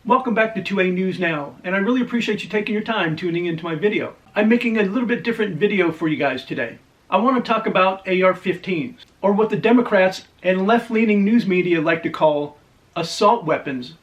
Welcome back to 2A News Now, and I really appreciate you taking your time tuning into my video. I'm making a little bit different video for you guys today. I want to talk about AR-15's, or what the Democrats and left-leaning news media like to call assault weapons,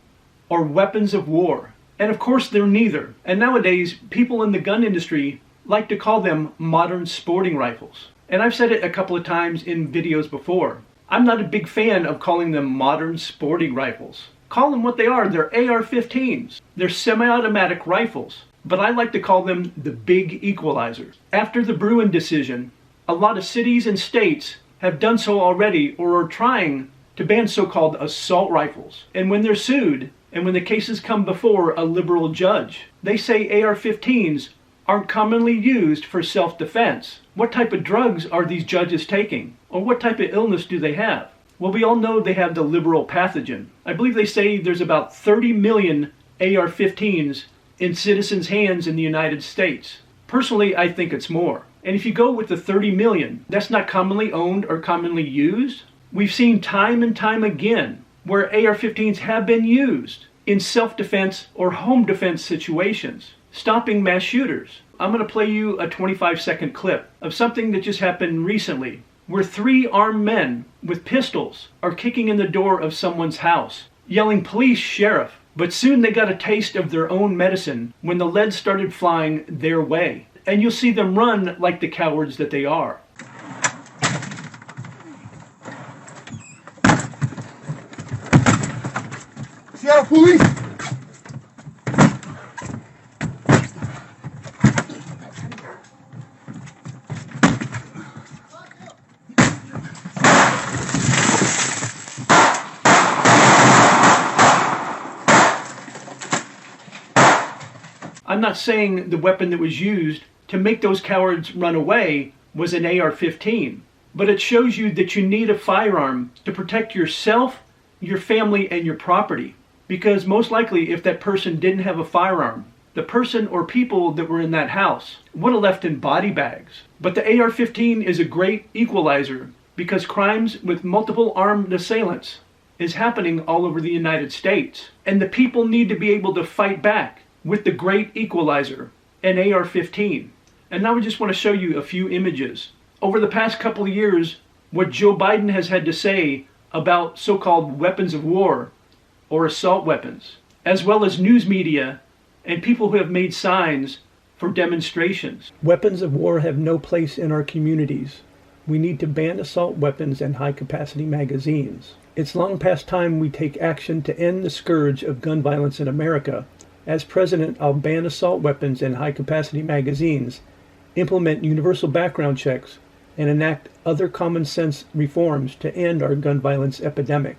or weapons of war. And of course they're neither, and nowadays people in the gun industry like to call them modern sporting rifles. And I've said it a couple of times in videos before. I'm not a big fan of calling them modern sporting rifles. Call them what they are. They're AR-15's. They're semi-automatic rifles. But I like to call them the big equalizers. After the Bruin decision, a lot of cities and states have done so already or are trying to ban so-called assault rifles. And when they're sued, and when the cases come before a liberal judge, they say AR-15's aren't commonly used for self-defense. What type of drugs are these judges taking? Or what type of illness do they have? Well, we all know they have the liberal pathogen. I believe they say there's about 30 million AR-15's in citizens' hands in the United States. Personally, I think it's more. And if you go with the 30 million, that's not commonly owned or commonly used. We've seen time and time again where AR-15's have been used in self-defense or home defense situations, stopping mass shooters. I'm going to play you a 25-second clip of something that just happened recently, where 3 armed men with pistols are kicking in the door of someone's house, yelling "Police, Sheriff," but soon they got a taste of their own medicine when the lead started flying their way. And you'll see them run like the cowards that they are. Seattle Police! I'm not saying the weapon that was used to make those cowards run away was an AR-15, but it shows you that you need a firearm to protect yourself, your family, and your property. Because most likely, if that person didn't have a firearm, the person or people that were in that house would have left in body bags. But the AR-15 is a great equalizer because crimes with multiple armed assailants is happening all over the United States. And the people need to be able to fight back with the great equalizer, an AR-15. And now we just want to show you a few images. Over the past couple of years, what Joe Biden has had to say about so-called weapons of war or assault weapons, as well as news media and people who have made signs for demonstrations. Weapons of war have no place in our communities. We need to ban assault weapons and high-capacity magazines. It's long past time we take action to end the scourge of gun violence in America. As president, I'll ban assault weapons and high-capacity magazines, implement universal background checks, and enact other common-sense reforms to end our gun violence epidemic.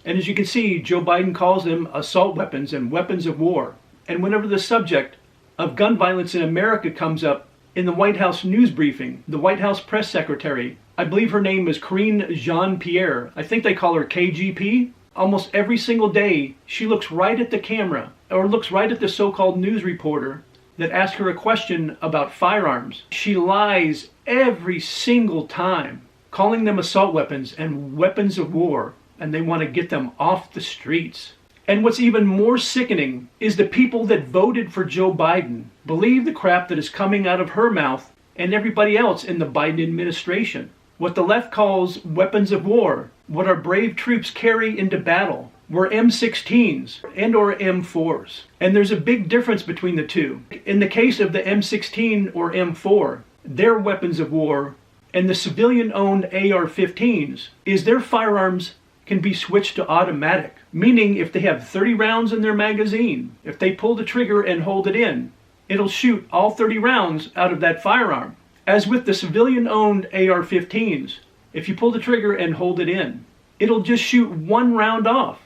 And as you can see, Joe Biden calls them assault weapons and weapons of war. And whenever the subject of gun violence in America comes up in the White House news briefing, the White House press secretary, I believe her name is Karine Jean-Pierre, I think they call her KGP, almost every single day she looks right at the camera or looks right at the so-called news reporter that asks her a question about firearms. She lies every single time, calling them assault weapons and weapons of war, and they want to get them off the streets. And what's even more sickening is the people that voted for Joe Biden believe the crap that is coming out of her mouth and everybody else in the Biden administration. What the left calls weapons of war, what our brave troops carry into battle, were M16s and or M4s. And there's a big difference between the two. In the case of the M16 or M4, their weapons of war and the civilian-owned AR-15's is their firearms can be switched to automatic, meaning if they have 30 rounds in their magazine, if they pull the trigger and hold it in, it'll shoot all 30 rounds out of that firearm. As with the civilian-owned AR-15's, if you pull the trigger and hold it in, it'll just shoot 1 round off.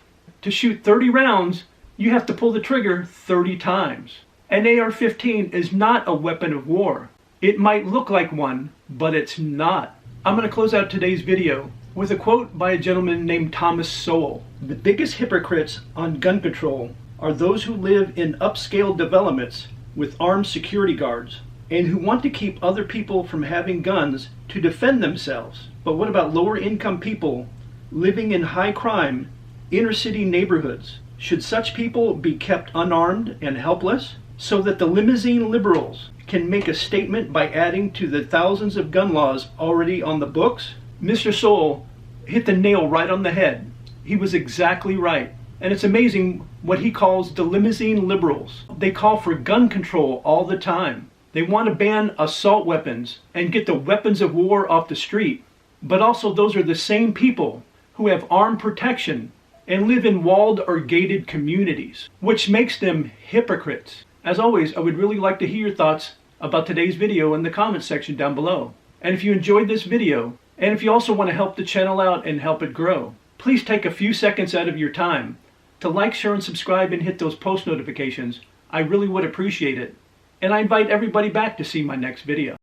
To shoot 30 rounds, you have to pull the trigger 30 times. An AR-15 is not a weapon of war. It might look like one, but it's not. I'm going to close out today's video with a quote by a gentleman named Thomas Sowell. The biggest hypocrites on gun control are those who live in upscale developments with armed security guards. and who want to keep other people from having guns to defend themselves. But what about lower income people living in high crime, inner city neighborhoods? Should such people be kept unarmed and helpless so that the limousine liberals can make a statement by adding to the thousands of gun laws already on the books? Mr. Soul hit the nail right on the head. He was exactly right. And it's amazing what he calls the limousine liberals. They call for gun control all the time. They want to ban assault weapons and get the weapons of war off the street. But also those are the same people who have armed protection and live in walled or gated communities, which makes them hypocrites. As always, I would really like to hear your thoughts about today's video in the comments section down below. And if you enjoyed this video, and if you also want to help the channel out and help it grow, please take a few seconds out of your time to like, share, and subscribe and hit those post notifications. I really would appreciate it. And I invite everybody back to see my next video.